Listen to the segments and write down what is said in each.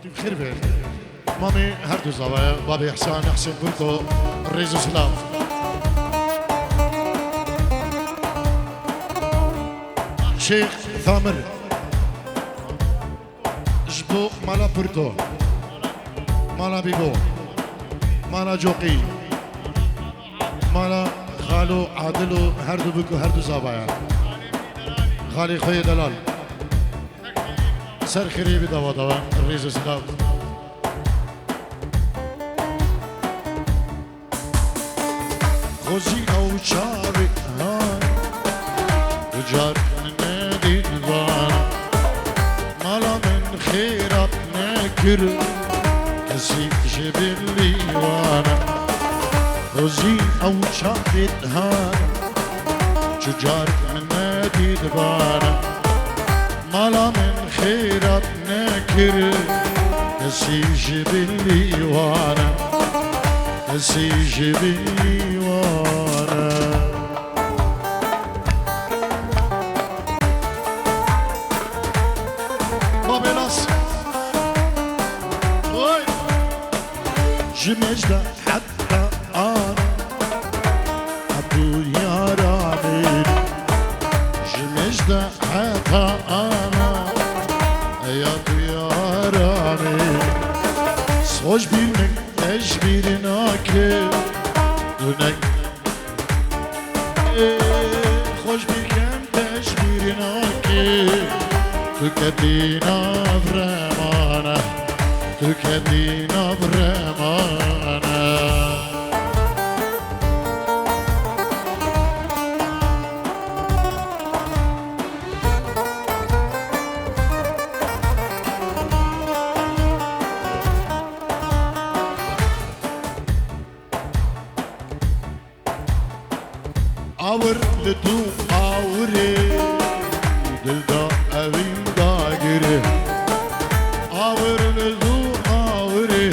بخير بيه مامي هردو زوايا بابي حسين بورتو الريزو سلام شيخ ثامر جبو مالا بورتو مالا بيبو مالا جوقي مالا خالو عادلو هردو بكو هردو زوايا خالي خوي دلال سر خريبي دوا الريزو سلام خوزي او شاري هاي وجار نادي نظام مالا من خيرات ناكر كسي جبلي وانا خوزي او شاري هاي وجار نادي دبانا مالا من خيرات ناكر كسي جبلي وانا كسي جبلي وانا بابيلاس جمجدة حتى انا ابو يا رامين جمجدة حتى انا يا ابو يا رامين صوج بيرمك تجبير ناكل دونك خوش بكم تجبير ناكل تكدينا برمانه تكدينا برمانه آور لدو آوره دل دا اوین داگره آور لدو آوره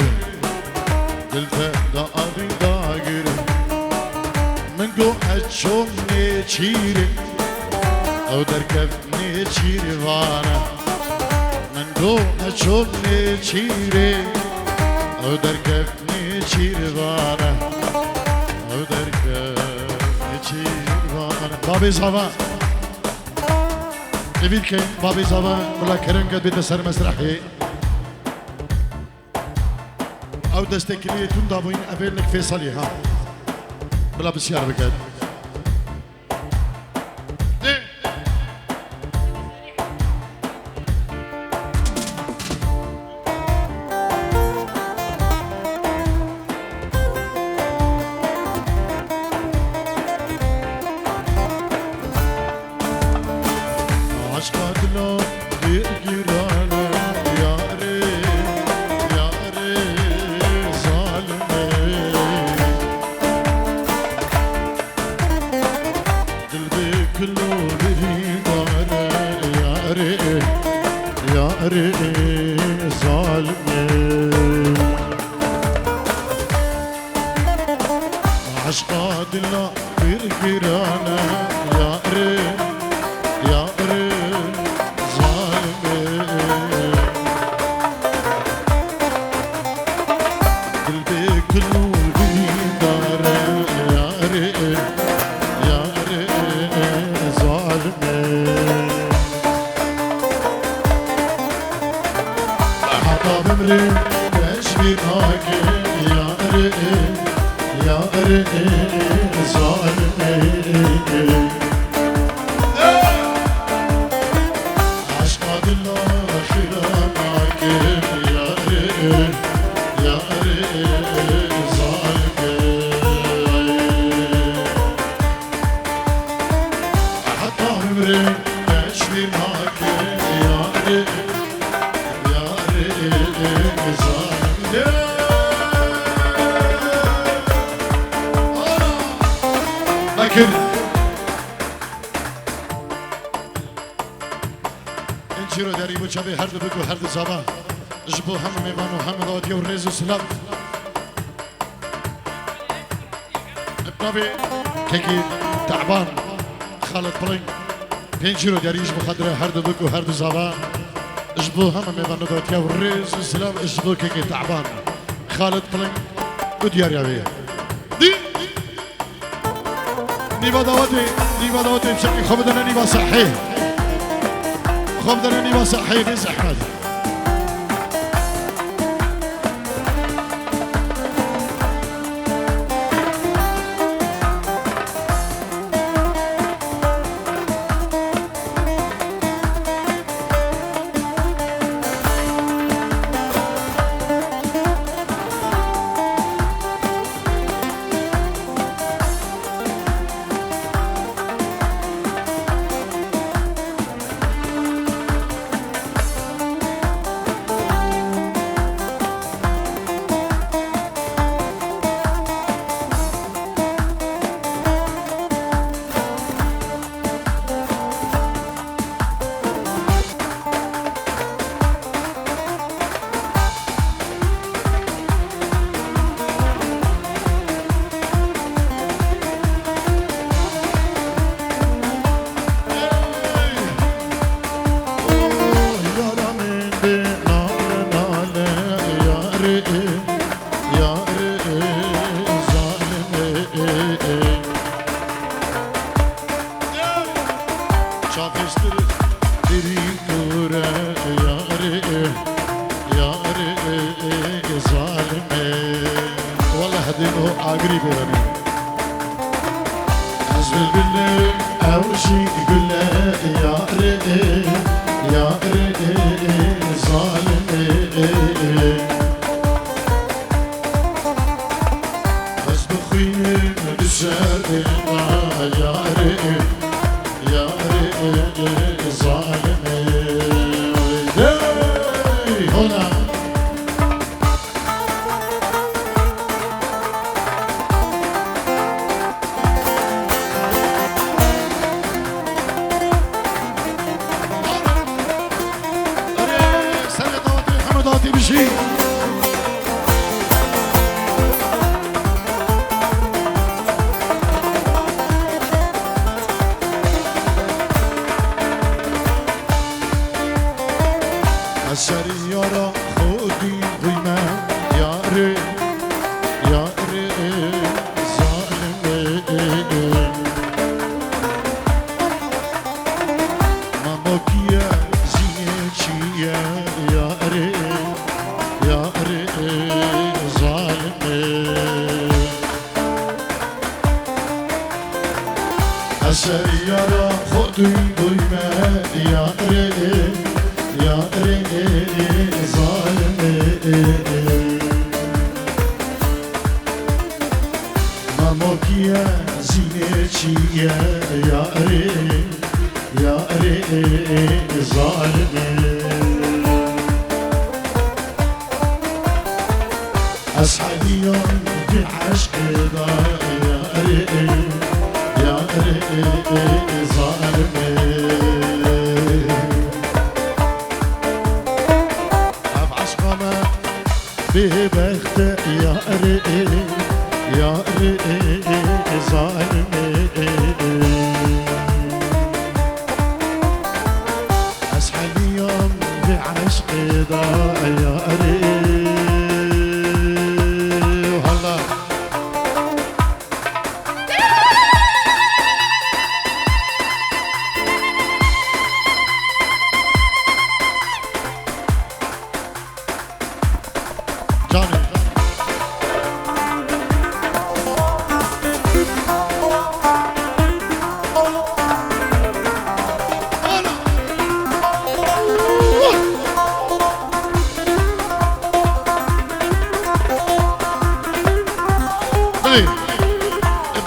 دل دا اوین داگره من گو اچوم نیچیره او در کف نیچیره وانا من گو اچوم نیچیره او در کف نیچیره وانا او در کف بابي زوا نبيل كين بابي زوا بلا كرم قد بيت سر مسرحي او دستكليه توندا بوين ابيلك فيصلي ها بلا بسيار بقد انجيرو داري بو شابي هرد بكو هرد زبا جبو هم ميمانو هم دوديو ريزو سلام ابنابي كيكي تعبان خالد برين انجيرو داري جبو خدره هرد بكو هرد زبا اجبو هم ميوان دوتيا والريز السلام اجبو كيكي تعبان خالد قلن وديار يابيه دي نيبا دوتي بشكل خبدنا نيبا صحيح خبدنا نيبا صحيح نيس احمد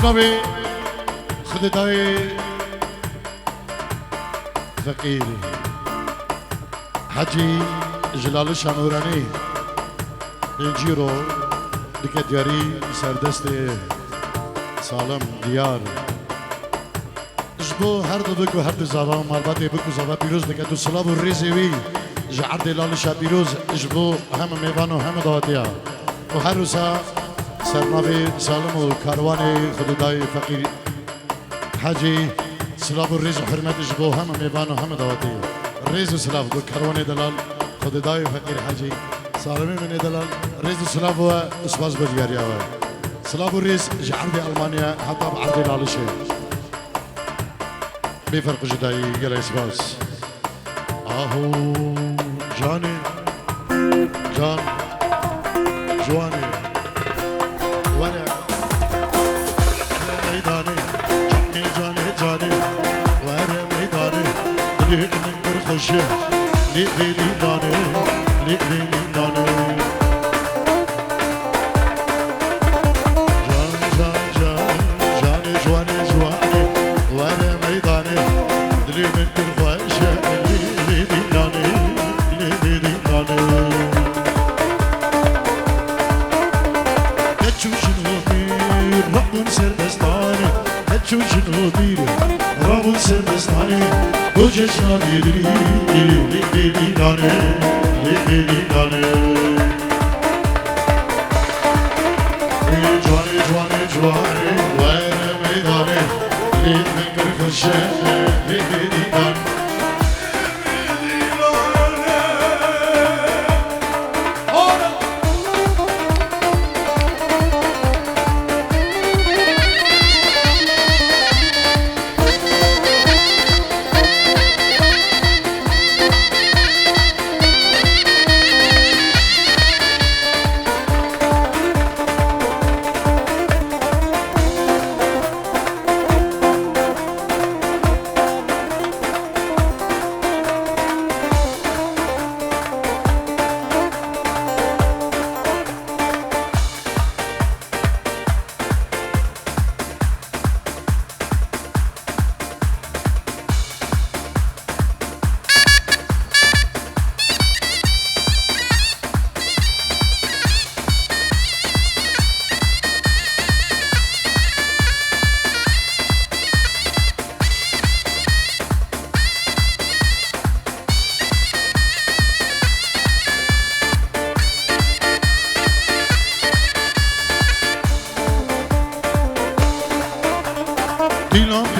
ابنبي خدتاي فقيري حجي جلال الشانوراني الجيرو ديك دياري سردست سالم ديار جبو هر دو بكو هر دو زبان مربطي بكو زبان بيروز ديك دو سلاب الرزيوي جعر دلال شا بيروز جبو هم ميوانو هم داتيا وهر روزا سرناوی سالم و کاروان خدای فقیر حاجی سلاب و ریز و حرمت جبو هم میبان و هم دواتی ريز سلاف بكروني دلال خود داي فقير حاجي سالمي من دلال ريز سلاف هو اسباس بجاريا هو سلاف الريز جعردي المانيا حتى بعردي لالشي بفرق جداي قال اسباس اهو جاني جان جواني وانا ميداني جاني جاني وانا ميداني اللي من خشه لي داني لي داني جان جاني جواني جواني وانا ميداني اللي من خشه لي داني لي داني رب سردستاني هتشو شنو ديري رب سردستاني وجشنا ديري لي داني لي داني جواني جواني جواني وانا ميداني لي من خشه لي داني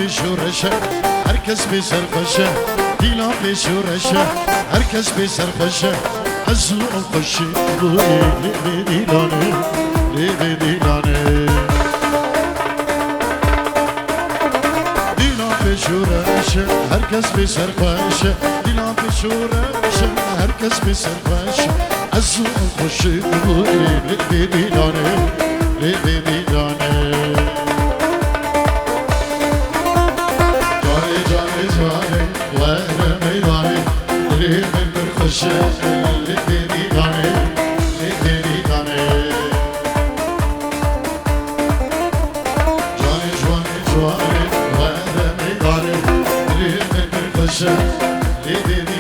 شورشه هرکس به سرخوشه دیلان به شورشه هرکس به سرخوشه از اون خوشی لی دیلانه لی دیلانه دیلان به شورشه هرکس به سرخوشه دیلان به شورشه هرکس به سرخوشه از اون خوشی لی دیلانه لی دیلانه وانا ميداني اللي من خشه اللي داني اللي داني جاني جواني جواني وانا ميداني اللي من خشه اللي داني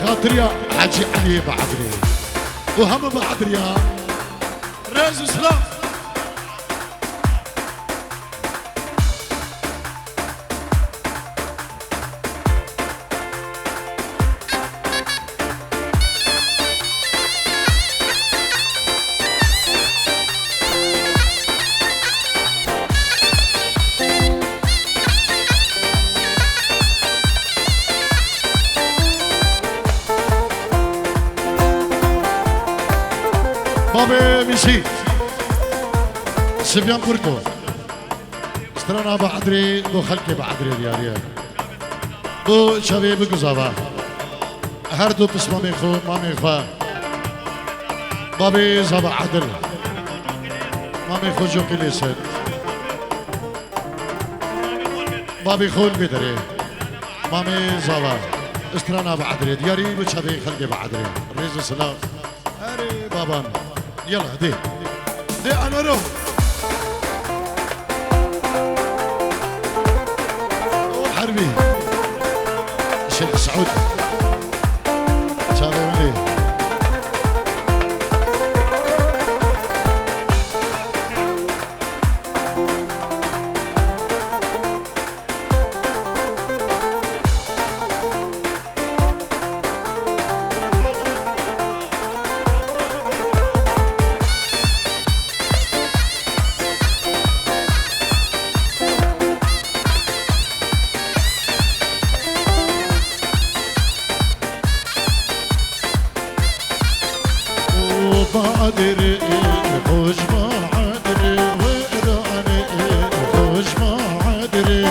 خاطريا حاجي علي بعدري وهم بعدريا رئيس اسلام بابي مشي سبيان كورتو استرانا بعدري بو خلقي بعدري دياريا بو شباب قزابا هر دو بس مامي خو مامي خوا بابي زابا عدل مامي خو جو كليسد بابي خو البدري مامي زابا استرانا بعدري دياري بو شباب خلقي بعدري ريز سلام هاري بابان يلا دي انا روح حربي شيخ سعود شابه ملي بادري خوش بعدري وإراني خوش بعدري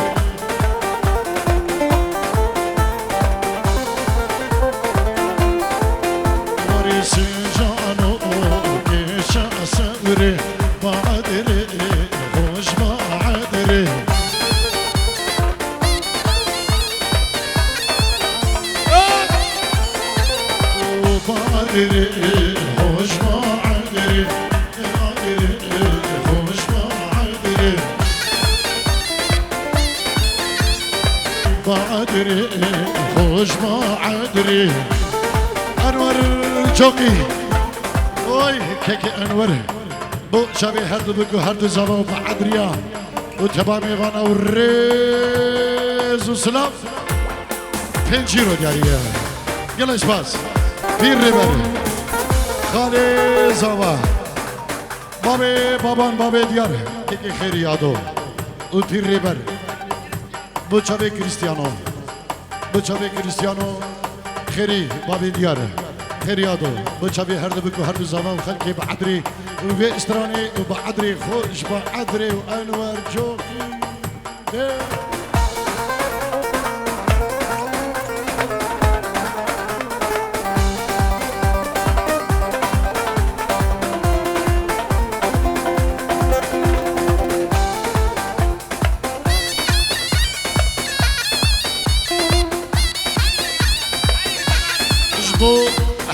وريس جانو كيش صبري بعدري خوش بعدري بادري خوش بعدري خوش بعدري بعدري خوش بعدري انور جوقي اوي كيكي انور بو شبي هردو بكو هردو زبا بعدريا وتبامي وانا وريز وسلام پنجيرو دياريه يلا اسباس پیر ریبری خاله زوا بابان بابه دیار که خیری یادو او پیر ریبر بچه کریستیانو خیری بابه دیار خیری یادو بچه هر دو بکو هر دو زمان خلقی بعدری و به استرانی و بعدری خوش بعدری و انور جوقی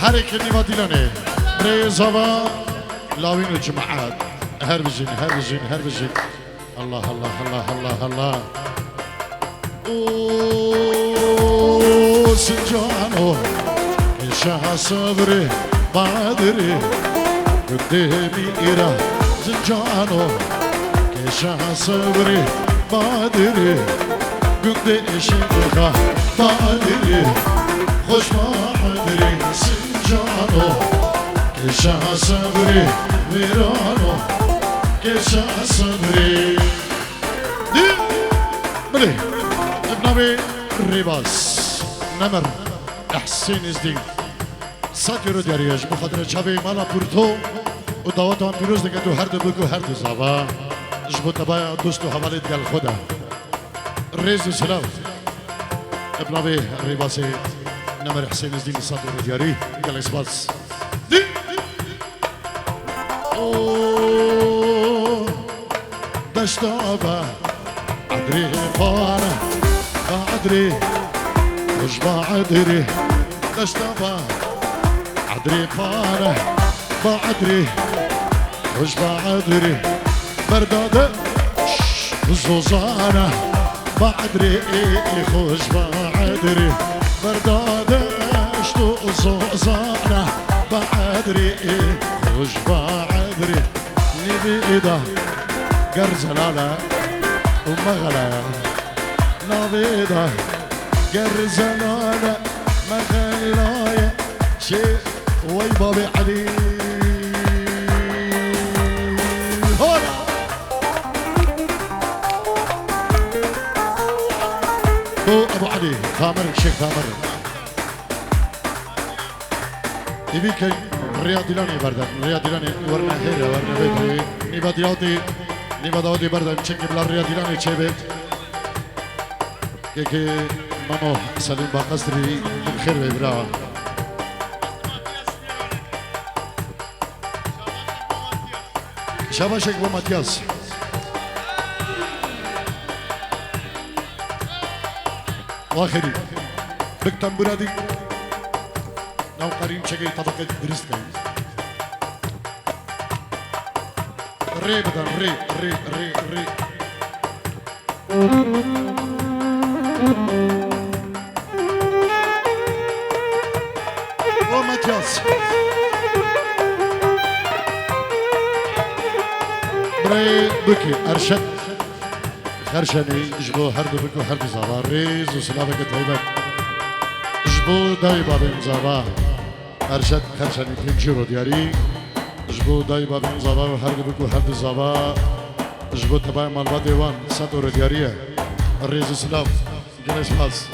هر یک نیما دیلانه برای زبا لاوین و جماعت هر بجین الله او سنجانو شاه صبري بادري قدامي إيرا زنجانو شاه صبري بادري قدامي شيخة بادري خوش بادري سنجانو شاه صبري ويرانو شاه صبري بلي ابنبي ريباس نمر حسين ازدين ساتيرو دياريش بخاطر چاوي مالا پورتو و دعوتان پیروز دیگه تو هر دو بگو هر دو زاوا جبو تبايا دوستو حوالی دیگل خدا ريز و سلام ابنبي ريباسي نمر حسين ازدين ساتيرو دياري قال اسباس دشتابا عدري فانا عدري وش بعدري دشتابا عدري فانا بعدري وش بعدري بردادة زوزانا بعدري خوش بعدري بردادة شتو زوزانا بعدري خوش بعدري نبي إيدا قرزلالا ومغلا نبيدا قرزلالا مغلايا شيء وي بابي علي هولا هو ابو علي ثامر الشيخ ثامر يبيك رياضيلاني بردن رياضيلاني ورنا هيرا ورنا بيتي نيبا داودي بردن چنگ بلا رياضيلاني چه بيت که مامو سلیم با قصری خیر ببرا شباشك با ماتیاس واخری بکتن برادی نو قریم چگه طبقه درست کنی ری بدن ری و ماتیاس برای بکی ارشد خرشنی جبو هر دو بکو هر دو زبا ریز و سلامه که طیبت جبو دای بابین زبا ارشد خرشنی پنجیرو دیاری جبو دای بابین زبا و هر دو بکو هر دو زبا جبو تبای مالبا دیوان ساتو رو دیاریه ریز و سلام گنش پاس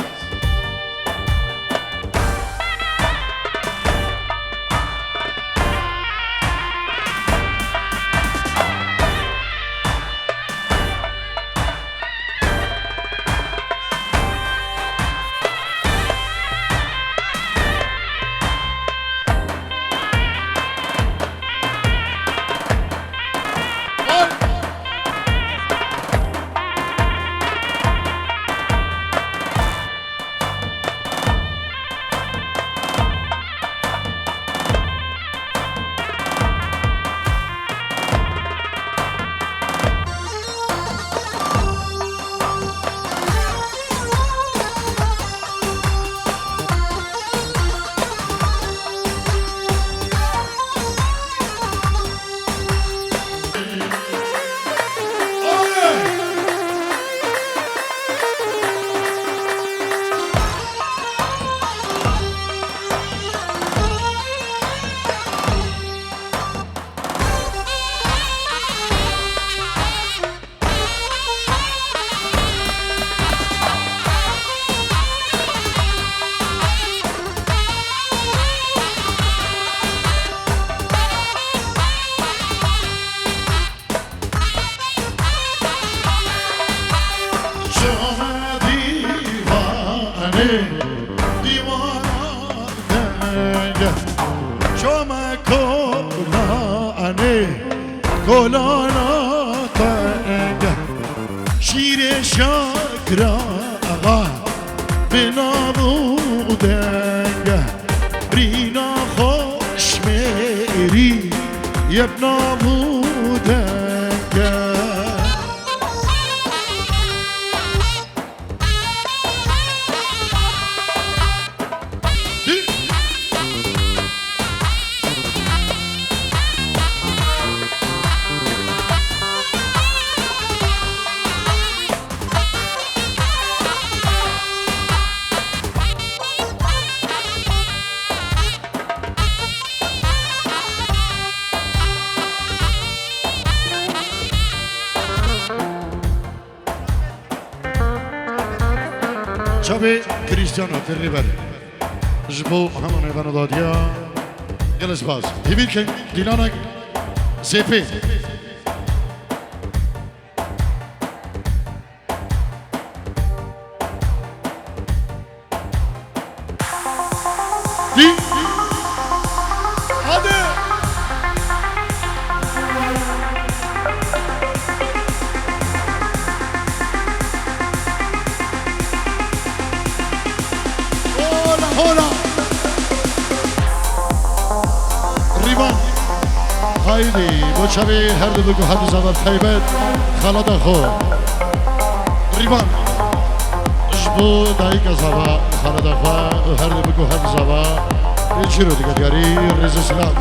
دیوانه دنگه شما کلانه کلانا دنگه شیر شکر آقا بنا بودنگه رینا خوش میری یبنا بودنگه شبه كريستيانو في الريبر جبو همون ايوانو داديا جلس باز هبير كن دينانك سيبي دي هذا هولا ريبان هايدي بوشابي هردو بكو حدو زبر خيبت خلادا خو ريبان جبو دايكا زبا خلادا خو هردو بكو حدو زبا يجيرو ديگه دياري رزو سلاف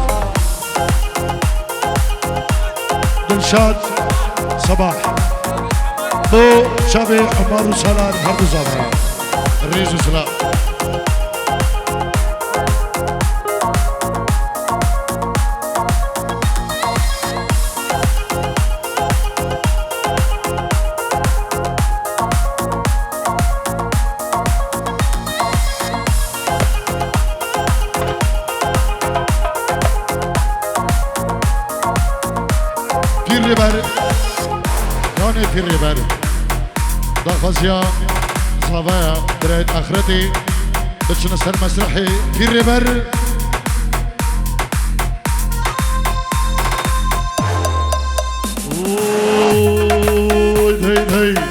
دلشاد صباح بو شابي عمارو سالار هردو زبا رزو سلاف الربر يعني في الربر دخزيا صبايا بريت اخرتي بتشن سر مسرحي في الربر هي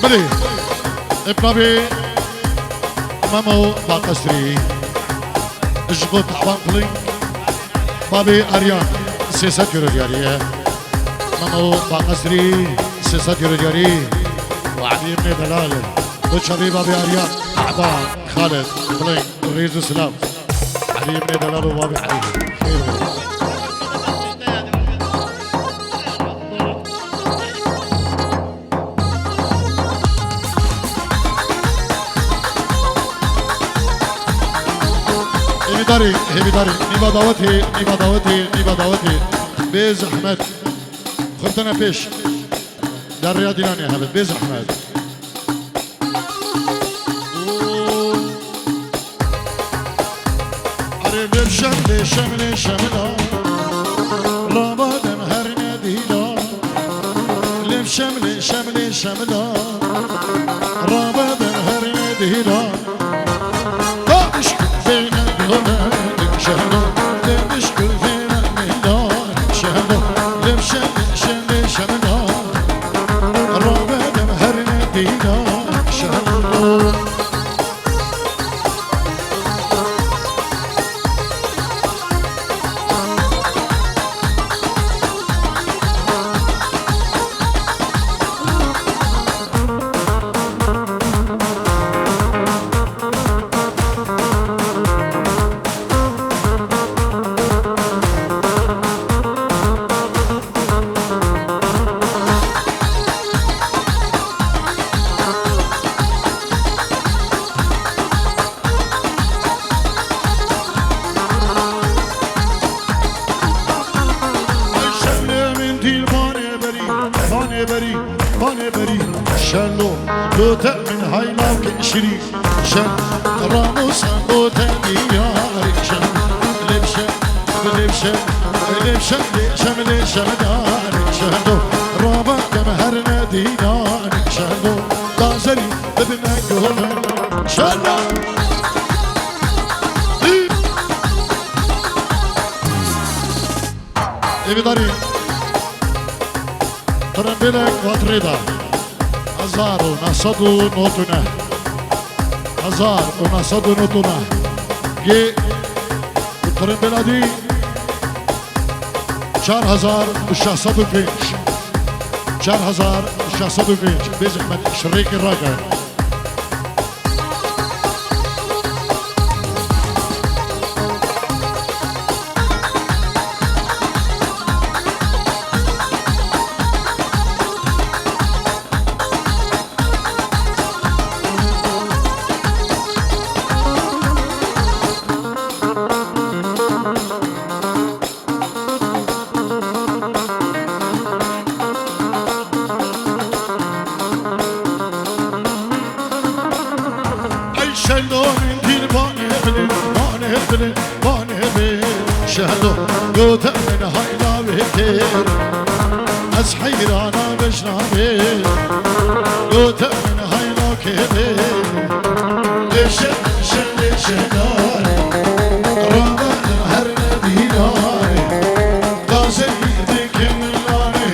بلي ابنبي مامو باقشري جبوت عوام بلين بابي اريان سيسات يورو دياريه مامو باقشري سيسات يورو دياري وعلي ابن دلال وشبي بابي اريان عبان خالد بلين ريزو سلام علي ابن دلال وبابي علي خير هبي داري نيبا دعوتي بيز احمد خرطنا بيش در رياضي لاني هبت بيز احمد عرب شملا رابادم هر نديلا لم شملا رابادم هر نديلا ببری شلو دوتا من هایلا کشری شل راموس دوتا دیاری شل لبشه لبشه لبشه لبشه لبشه داری شلو رابا کم هر ندیداری شلو دازری ببینه گونه شلو ایوی داری ترنبیلک واتریدا 1909 1909 گی ترنبیلا دی 4605 4605 بیزک من شریک راگه شهدو قوت من هايلا بكير أسحيرانا بشنابي قوت من هايلا كبير ليش ليش داري رابع هر ديناري تازي ديك ملاني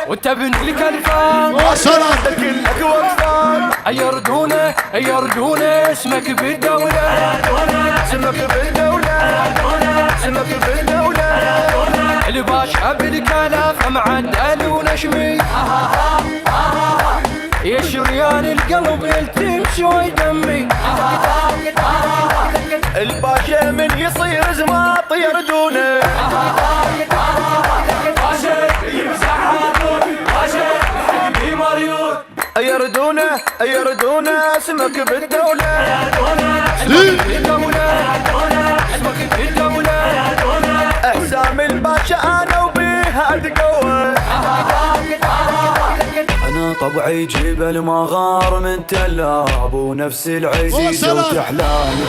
وانت بنت الكلفان وسلام كلك وقفان يردونه يردونه اسمك بالدولة اسمك بالدولة اسمك بالدولة الباشا بالكلف معدل ونشمي يا شريان القلب يلتم شوي دمي الباشا من يصير زماط يردونه يردونه يردونه اسمك بالدولة اسمك بالدولة اسمك بالدولة احسام الباشا انا وبيها اتقوى انا طبعي جبل مغار من تلاب ونفس العزيز وتحلاني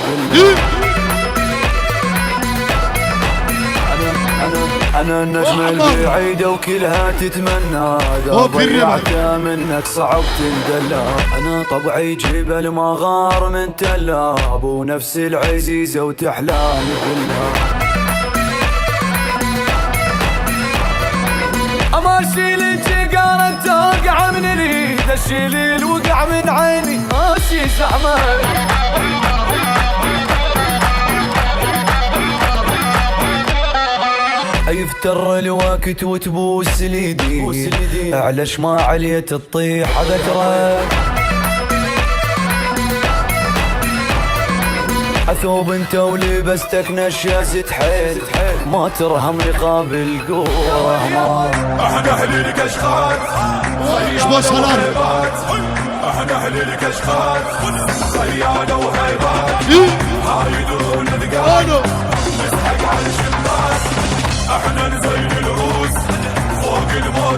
أنا النجم البعيدة وكلها تتمنى إذا ضيعتها منك صعب تندلى أنا طبعي جبل مغار من تلاب ونفس العزيزة وتحلاني كلها أماشي الجيقارة توقع من اليد الشليل وقع من عيني ماشي زعمة يفتر الوقت وتبوس اليدين على شماع علية تطيح ذكرى أثوب انت ولبستك نشاز تحيل ما ترهم رقاب القوة احنا اهل الكشخات شبو صلاة احنا اهل الكشخات صيادة وهيبات هايدون ذقات نسحق على الشمات احنا نزين الروس فوق الموت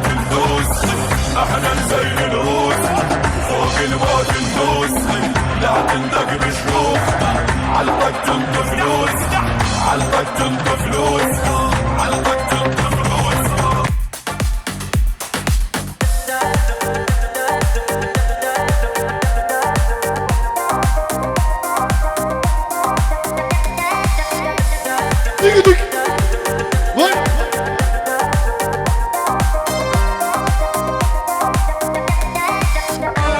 دق دق وين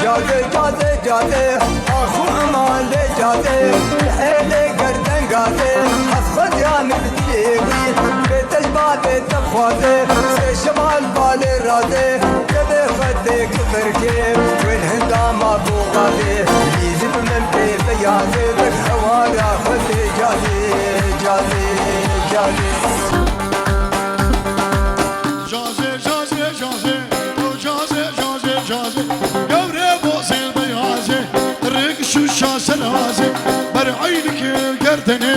جاده جاده جاده اخو امان لي جاده حيلي قردن قاده حصد يا نبتيوي بيت الباب تبخاده سي شمال بالي راده كذا خدك تركيب والهندام ابو غادي يجيب من بيت يازدك حوارا خدي جالي جالي جالي جازي جازي جازي جازي جازي جازي قوري بوصي البيازي رقش وشاس الهازي برعينك القردني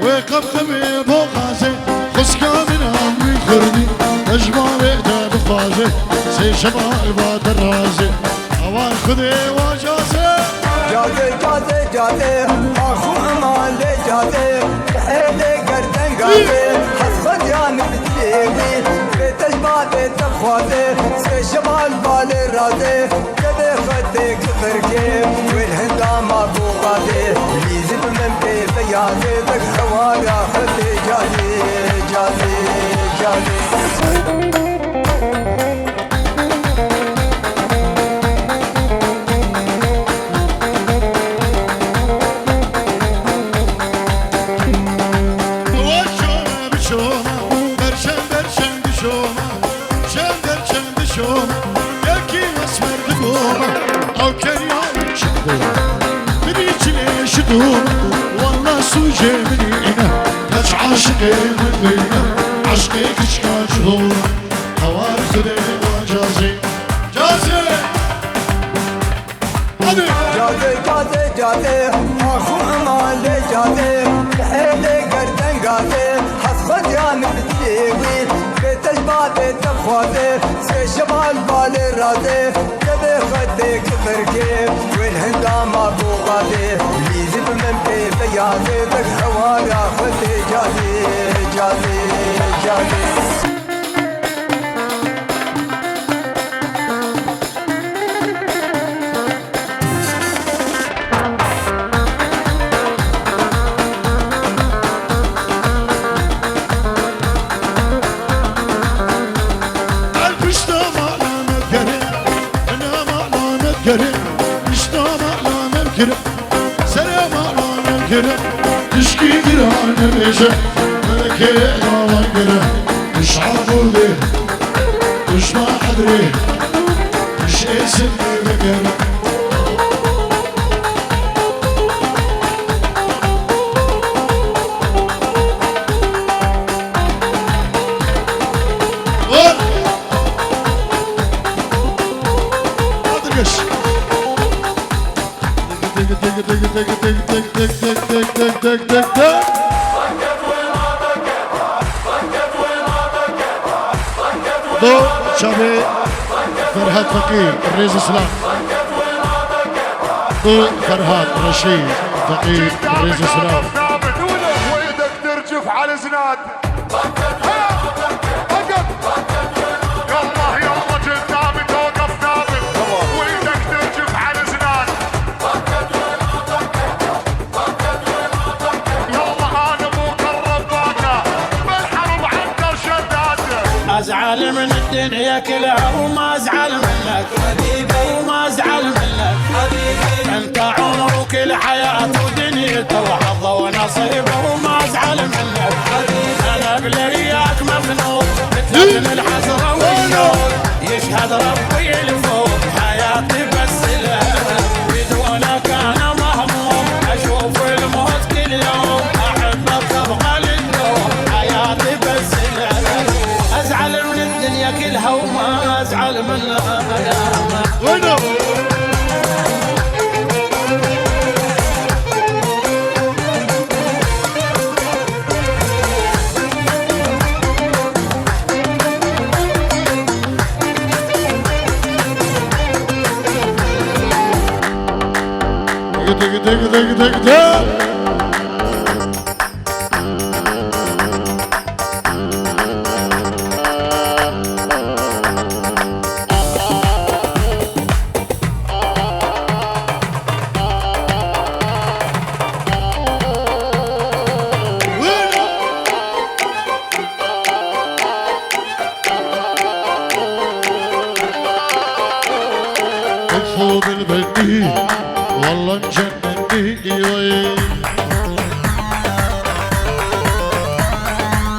وقبقبي بوغازي خسكا من امي خردي اجمالي داب خوازي سي شمال باد الرازي اوان خذي وجازي جاده جاده جاده اخو امان لي جاده حيلي قردن قاده حصد يا نبتيوي بيت الباب تبخاده سي شمال بالي راده كذا خدك تركيب والهندام ابو غادي يجيب من بيت يازدك حوارا خدي جالي جالي جالي وشومة بشومة برشم برشم بشومة شم برشم بشومة يكي اسمر دقومة او كريان شدومة بديك ليش دومة والله سوجي منينا كاش عاشقي من بينا عشقي كش كاش هومة هوار خدي وجازي جازي هذي جاده جاده جاده اخو امان لي جاده حيلي قردن قاده حصد يا نبتيوي بيت الباب تبخاده سي شمال بالي راده كذا خدك تركيب والهندام ابو غادي يجيب من بيت يازدك حوارا خدي جالي جالي جالي البشتة ما مذكرة أنا ما مذكرة بشتة ما مذكرة سلام ما مذكرة تشكي قران بيشة ملكي ما مذكرة مش عارفه مش ما حدري مش اسم مذكرة ضوء شابي فرهاد فقير الرئيس اسلام ضوء فرهاد رشيد فقير الرئيس اسلام وايدك ترجف على الزناد يلا يلا قدامي توقف نابل وايدك ترجف على الزناد يلا انا ابوك الرباكه بالحرب عنتر شداده ازعل من الدنيا كلها وما ازعل منك حبيبي وما ازعل منك حبيبي انت عمرك الحياة ودنيته وحظه ونصيبه وما ازعل منك حبيبي انا بلياك ممنون مثل ابن الحسرة والنور يشهد ربي الفوق حياتي بس لك بدونك انا مهموم اشوف الموت كل يوم احبك ابغى للنوم حياتي بس لك ازعل من الدنيا كلها وما ازعل منها وينه دق دق دق دق دق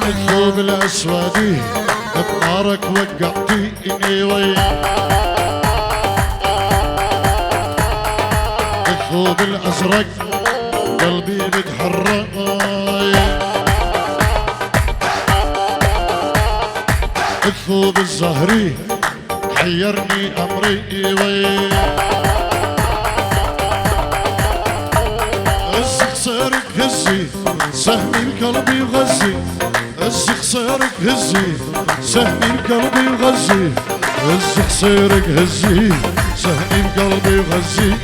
الثوب الاسود بنارك وقعتيني ويا الثوب الازرق قلبي بتحرك الثوب الزهري حيرني امري ويا هزي خسارك هزي سهمي بقلبي وغزي هزي خسارك هزي سهمي بقلبي وغزي هزي خسارك هزي سهمي بقلبي وغزي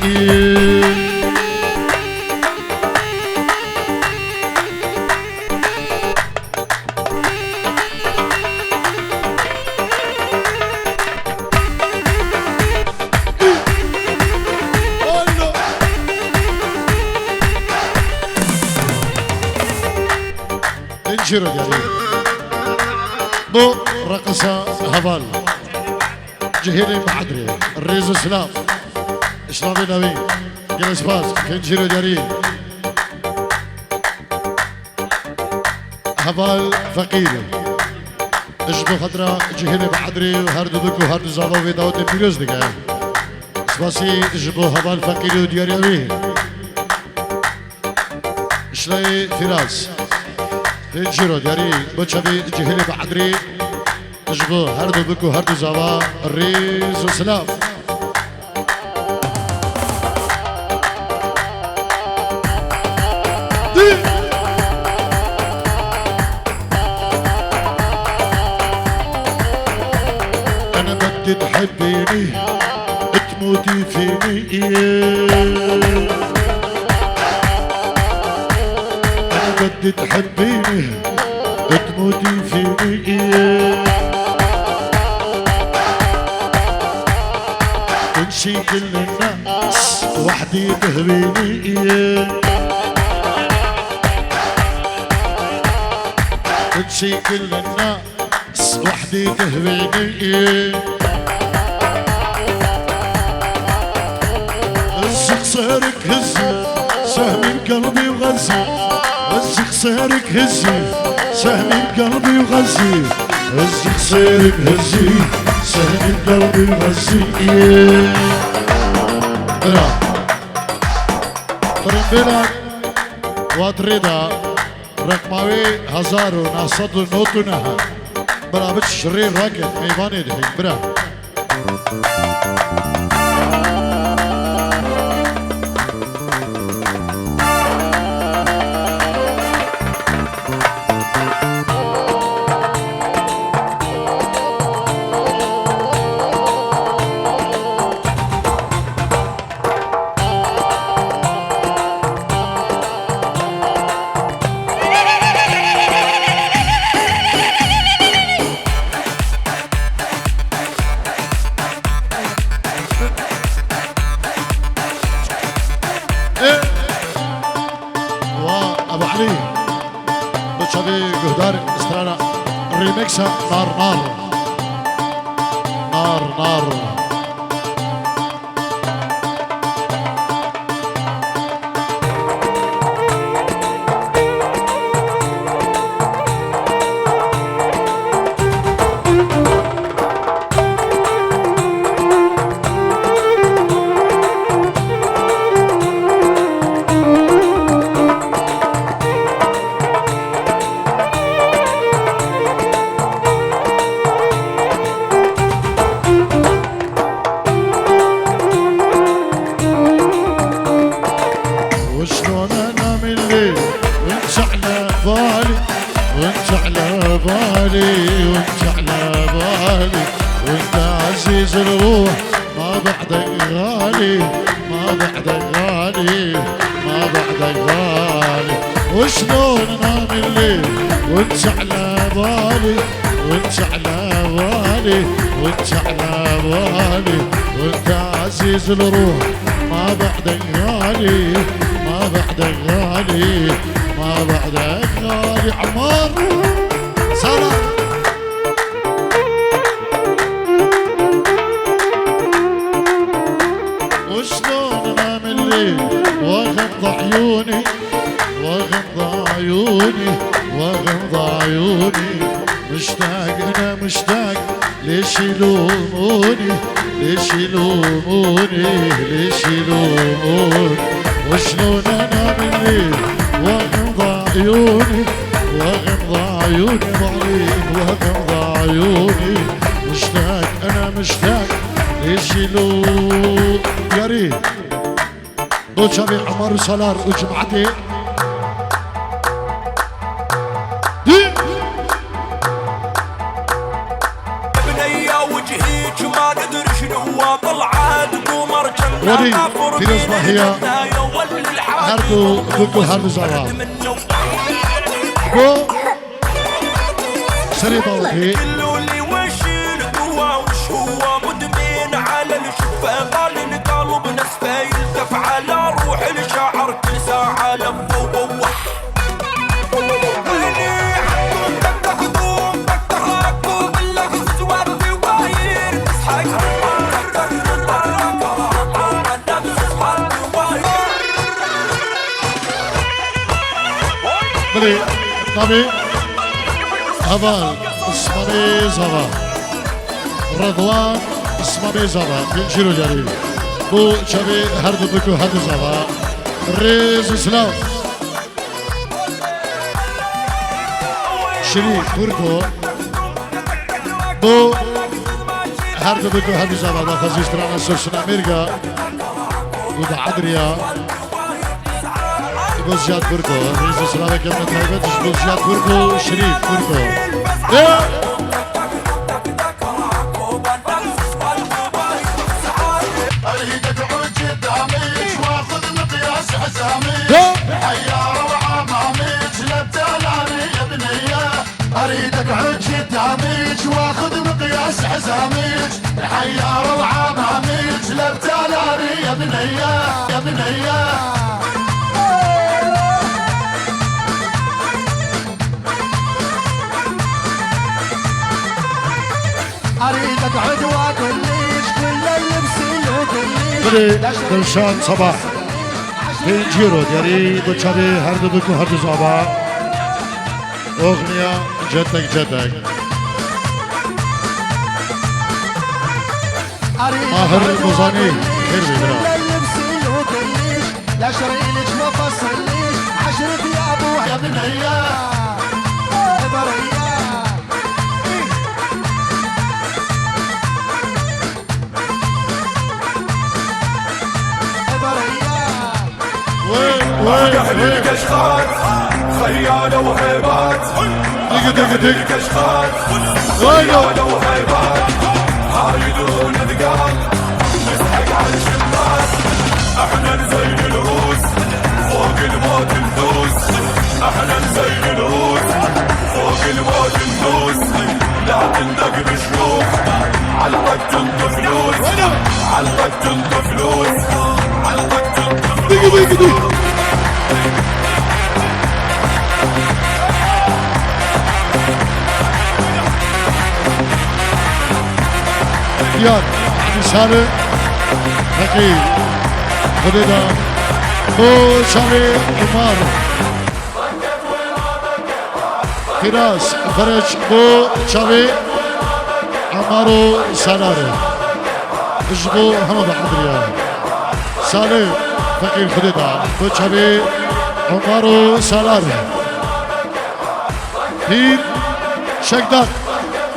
انشروا يعني بو رقصة هبال جهيري معدري الريز سلام اشرافي نبي جلس باس انشروا يعني هبال فقيري اشبو خطرة جهيري معدري وهردو بكو هردو زاضو في داوت بيروز دقا سباسي اشبو هبال فقيري ودياري أبي اشلاي فراس انشروا دياري بتشبي جهلي بعدري اجبو هردو بكو هردو زوا الريز وسلاف انا بدي تحبيني تموتي فيني بدي تحبيني تموتي فيني تنسي كل الناس وحدي تهبيني تنسي كل الناس وحدي تهبيني هزي خسارك هزي سهمي بقلبي وغزي هزي خسارك هزي سهمي بقلبي وغزي هزي خسارك هزي سهمي بقلبي وغزي برا فرنبيلك واتريدا رقماوي هزارو ناسطو نوتو نها برا بتش شرير راكت ميباني دحين برا ابو علي بتشبي قهدار استرانا ريميكسا نار نار نار نار وشلون انام الليل وانت على بالي وانت على بالي وانت على بالي وانت عزيز الروح ما بعدك غالي ما بعدك غالي ما بعدك غالي وشلون انام الليل وانت على بالي وانت على بالي وانت على بالي وانت عزيز الروح ما بعدك غالي ما بعدك غالي ما بعدك غالي عمار سلام وشلون انام الليل واغمض عيوني واغمض عيوني واغمض عيوني عيوني مشتاق انا مشتاق ليش يلوموني ليش يلوموني ليش يلوموني وشلون انا بالليل واغمض عيوني واغمض عيوني ضعيف واغمض عيوني مشتاق انا مشتاق ليش يلوم يا ريت بوشابي عمر سالار وجمعتي ودي في الإصباحية هردو بكو هردو زوا بو سري ضوئي قالوا لي وش القوة وش هو مدمن على الشفة قال قالوا بنسفة يلتف على روح الشعر كل ساعة لفوا بلي طبي هبال اسمه زبا رضوان اسمه زبا بنشيرو جاري بو شبي هردو بكو هردو زبا ريز اسلام شريف تركو بو هردو بكو هردو زبا دا خزيسترانا سوسنا ميرغا ودا عدريا بوزياد بركو رئيس السلامة كابتن تايبتش بوزياد بركو شريف بركو اريدك عود قداميك واخذ مقياس حزاميك حيارة وعماميك لا بتلاني يا بنية اريدك عود قداميك واخذ مقياس حزاميك حيارة وعماميك لا بتلاني يا بنية يا بنية اريدك عدوى كليش كل اللبس وكليش دلشان صباح بنجيرو دياري بوشابي هردو بكو هردو زبا اغنية جدك جدك ماهر الموزاني خير بيدرا اللبس وكليش لا شريلك ما فصليش 10 ثياب يا بنية وحبرية وين كشخات خيانة وهيبات دق كشخات وين خيانة وهيبات هايدون ثقال نسحق على الشمات احنا نزين الروس فوق الموت ندوس احنا نزين الروس فوق الموت ندوس لا تندق بشروخ علقك تنطف فلوس علقك تنطف فلوس علقك تنطف فلوس ياد رسالة حقيقي خدينا بو شامي عمر فراس فرج بو شامي عمارو سالاري اجبو حمد عدريا سالي فقير خدينا بو شامي عمارو سالاري هير شكدك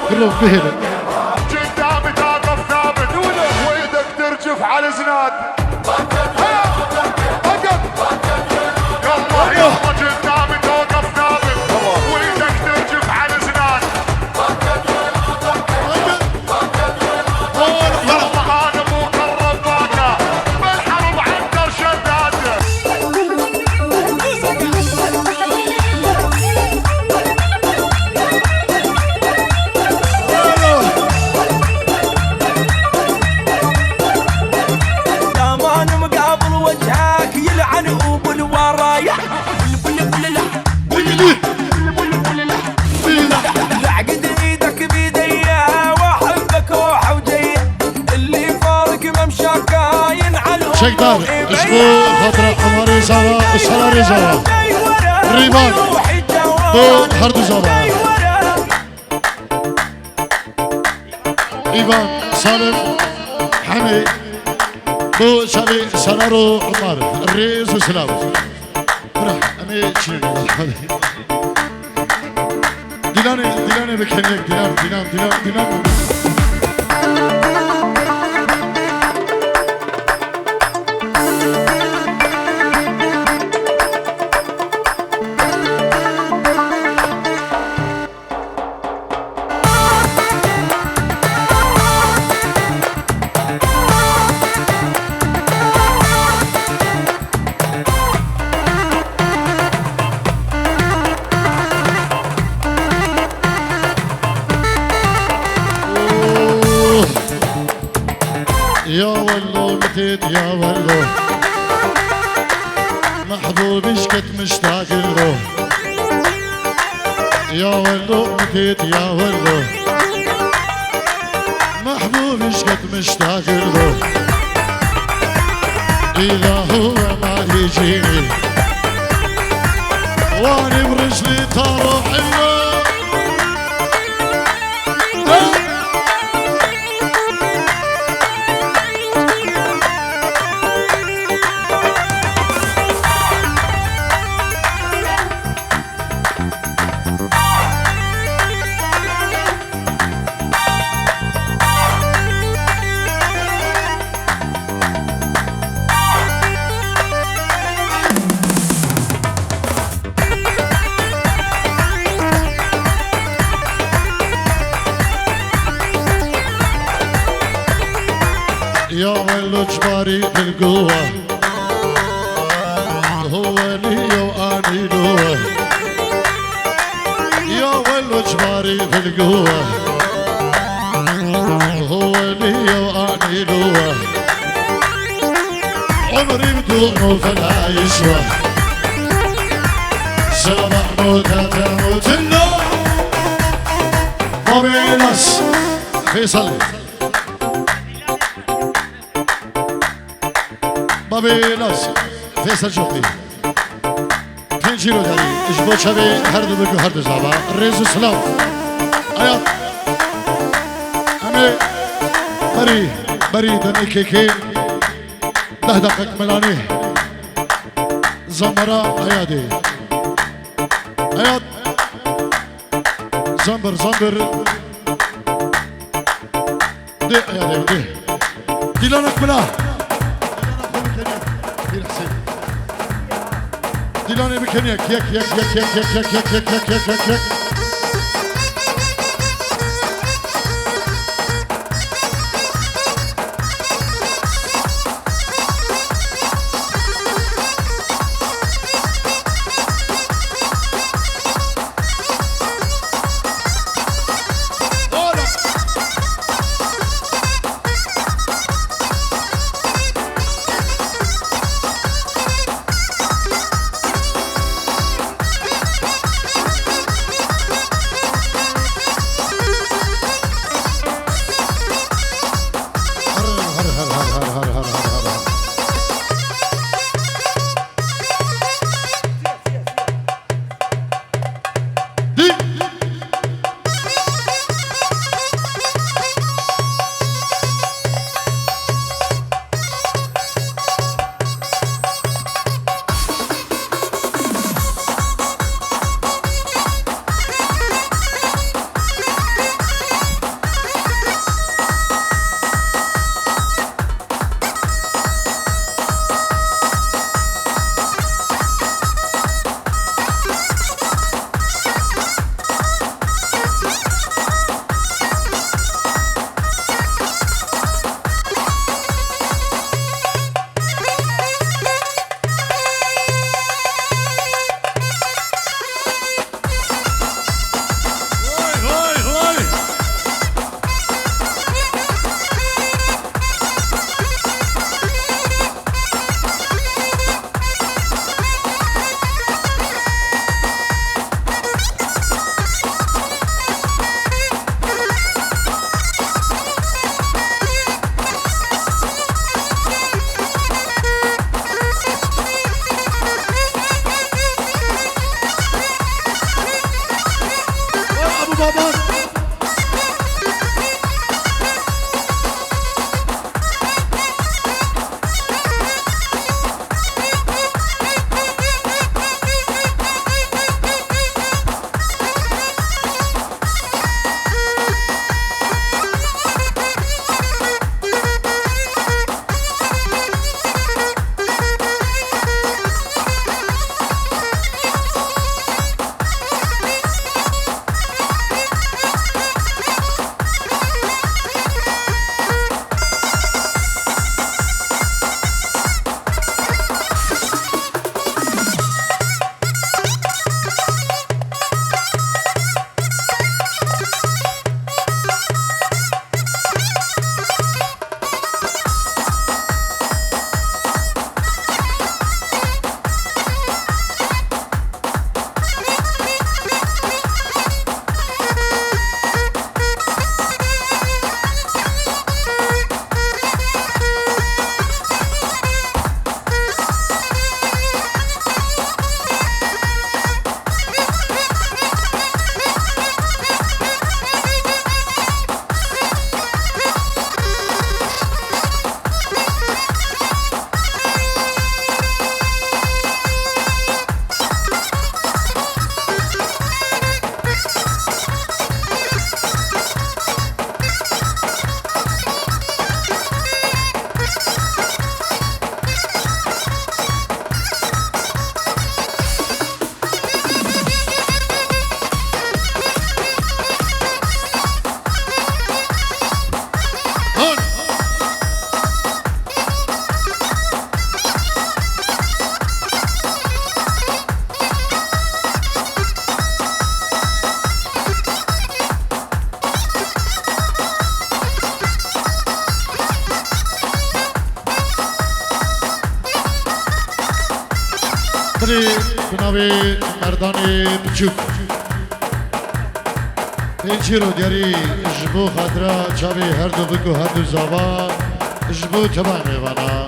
كلهم بهنا قدامي توقف ثابت وايدك ترجف على زناد يلا قدامي توقف ثابت وايدك ترجف على زناد يلا انا مو كالرباكة بالحرب عنتر شداد عقد ايدك بيديا واحبك روحه وجيه اللي فارق ممشى كاين عنهم شكدار اجبو خاطر عماري زوا السلاري زوا ريبان بو هردو زوا إيفان سالم حمي بو شبي سرارو عمر الرئيس وسلام برح أنا شنو ديلاني بكنيك ديلان يا ولو متيت يا ولو محبوبش كنت مشتاق له يا ولو متيت يا ولو محبوبش كنت مشتاق له إذا هو ما يجيني واني برجلي طارو حلو يا ولو جباري بالقوة هو لي واني له يا ولو جباري بالقوة هو لي واني له عمري بدونه فلا يسوى سبع موتة تموت النار مبينس فيصل بابي ناس فيصل شوقي تنجيرو داري اجبو شبي هردو بكو هردو زعبا ريزو سلام ايات امي بري دني كيكي 10 دقيق ملاني زمرا ايادي ايات زنبر دي ايادي دي ديلانك ملاه ديلاني بكنيك يك ناوی مردان بچوک اینچی رو دیاری جبو خاطرا چاوی هر دو بکو هر دو زاوا جبو تبای میوانا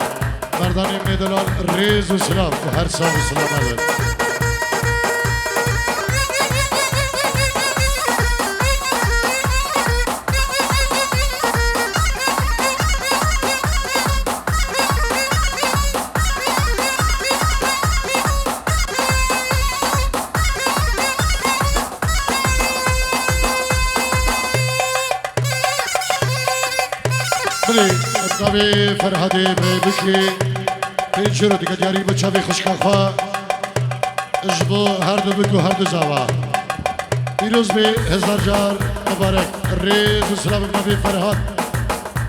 مردانی میدلال ریز و سلام و هر سال و سلام بود بلی اتناوی فرهدی بکی اینچی رو دیگه دیاری بچاوی خوشکاخوا جبو هر دو بکو هر دو زاوا پیروز بی هزار جار مبارک ریز و سلام نبی فرهاد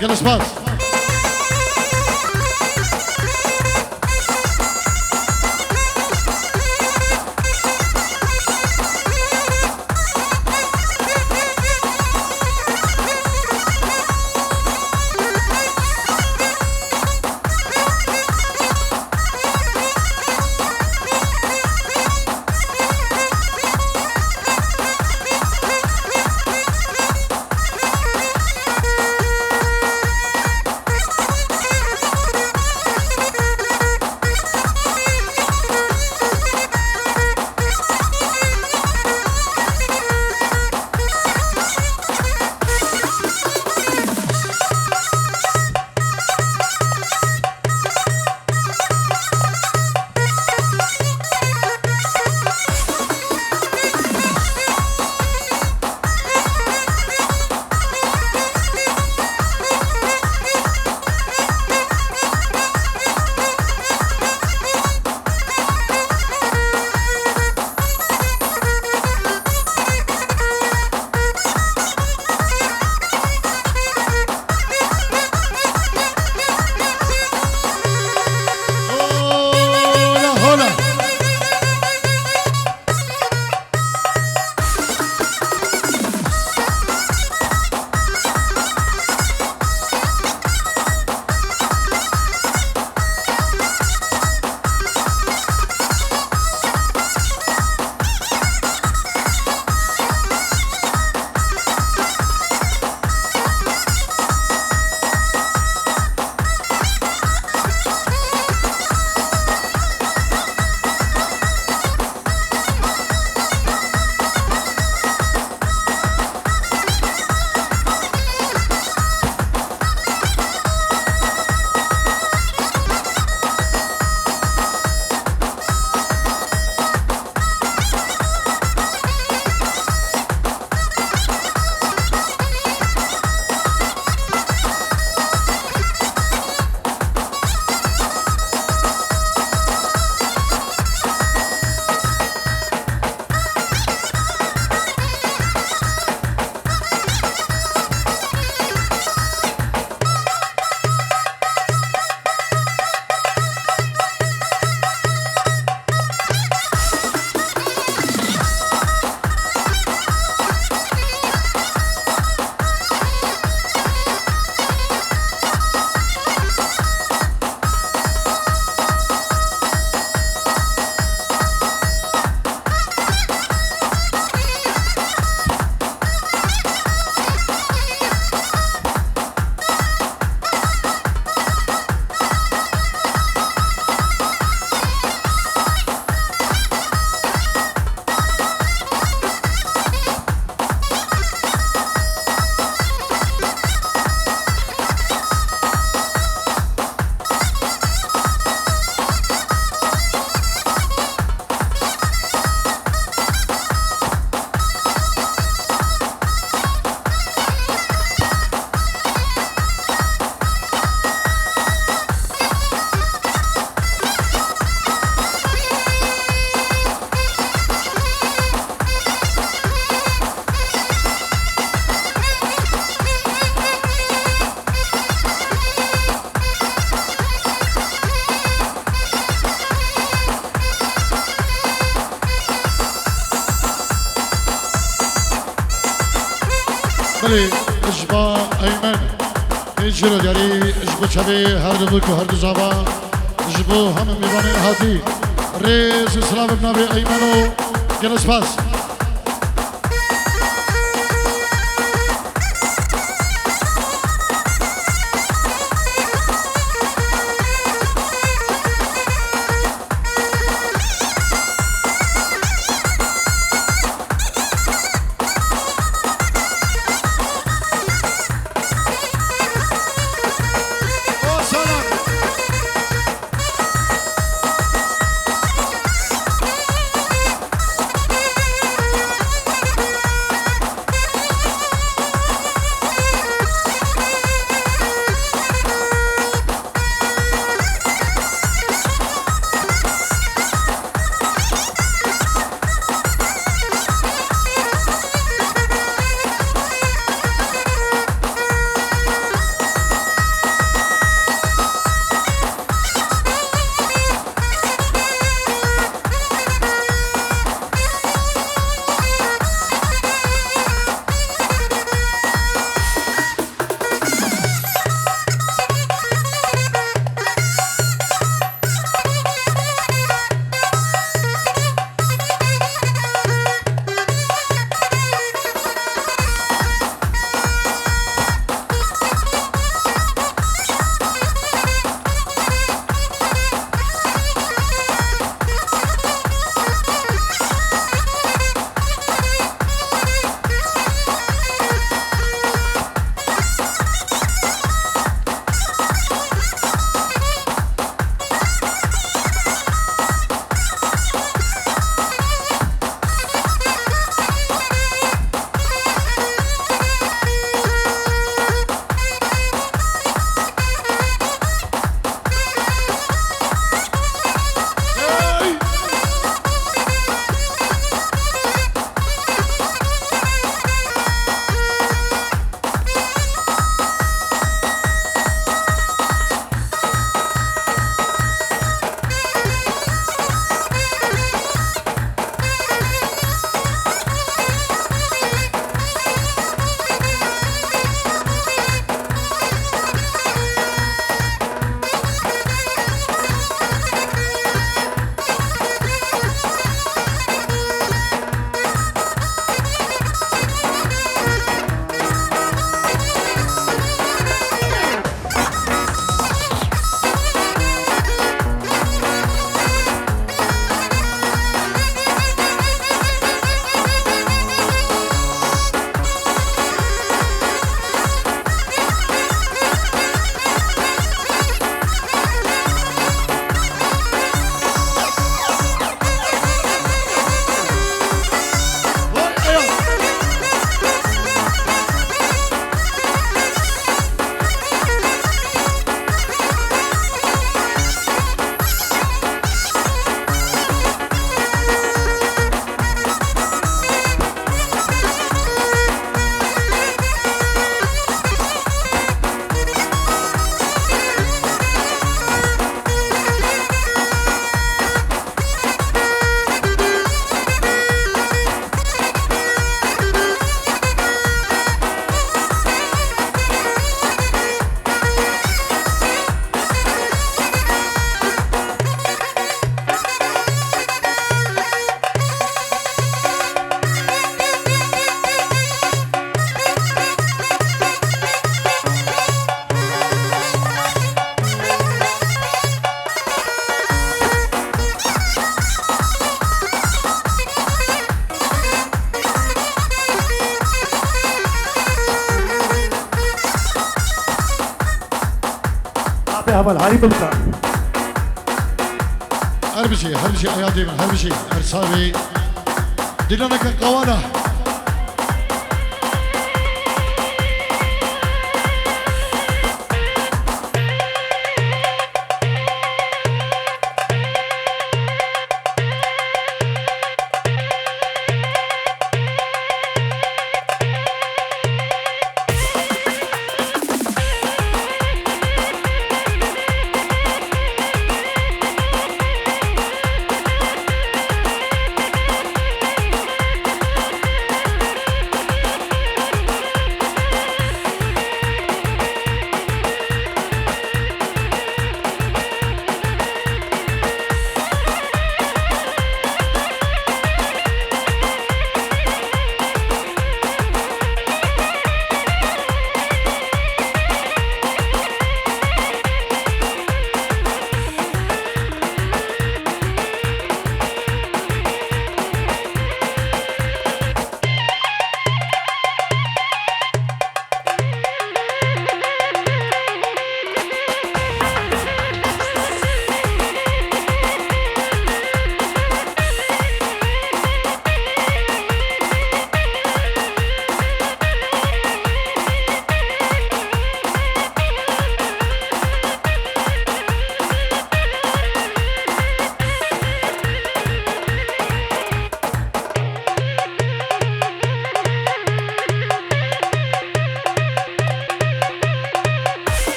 گل اسپاس بله اجبا ایمن اینجا داری اجبا چبی هر دو بکو هر دو زبا اجبا همه میوانه هاتی ريز سلام ابن ابي ايمن جلس باس عمل هاري بلقا هربشي ايادي من هربشي ارصابي دلنا كقوانا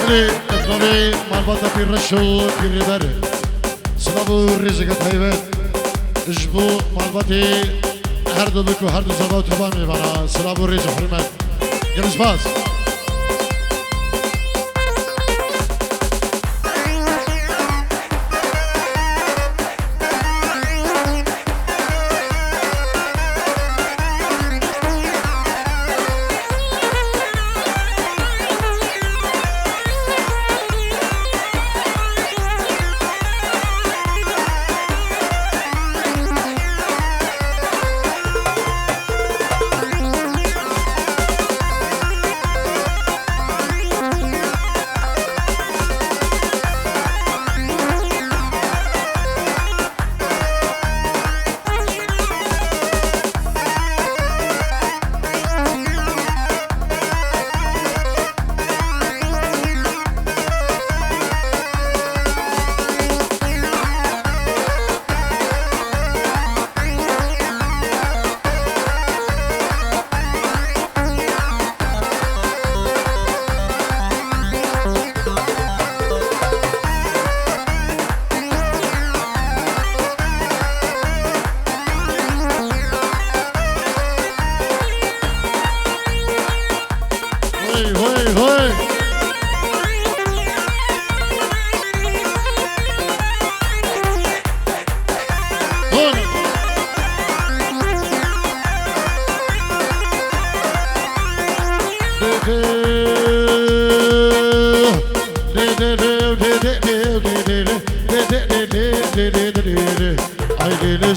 لي تطلبي مربطة في الرشو في الربر سلابو رزقة هيبت اجبو مربطي هردو بكو هردو زباو تبامي بنا سلابو رزق حرمت جلس باز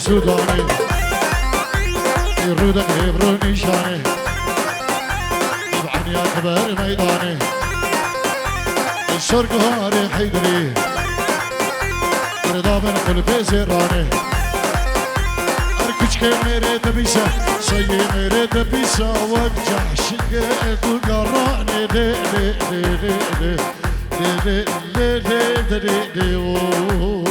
سوداني يرودك يبروني شاني يبعني أكبر ميداني الشرق هاري حيدري رضا من قلبي زيراني أركج كي ميري تبيسا سيي ميري تبيسا وارجع شقق وقراني دي دي دي دي دي دي دي دي دي دي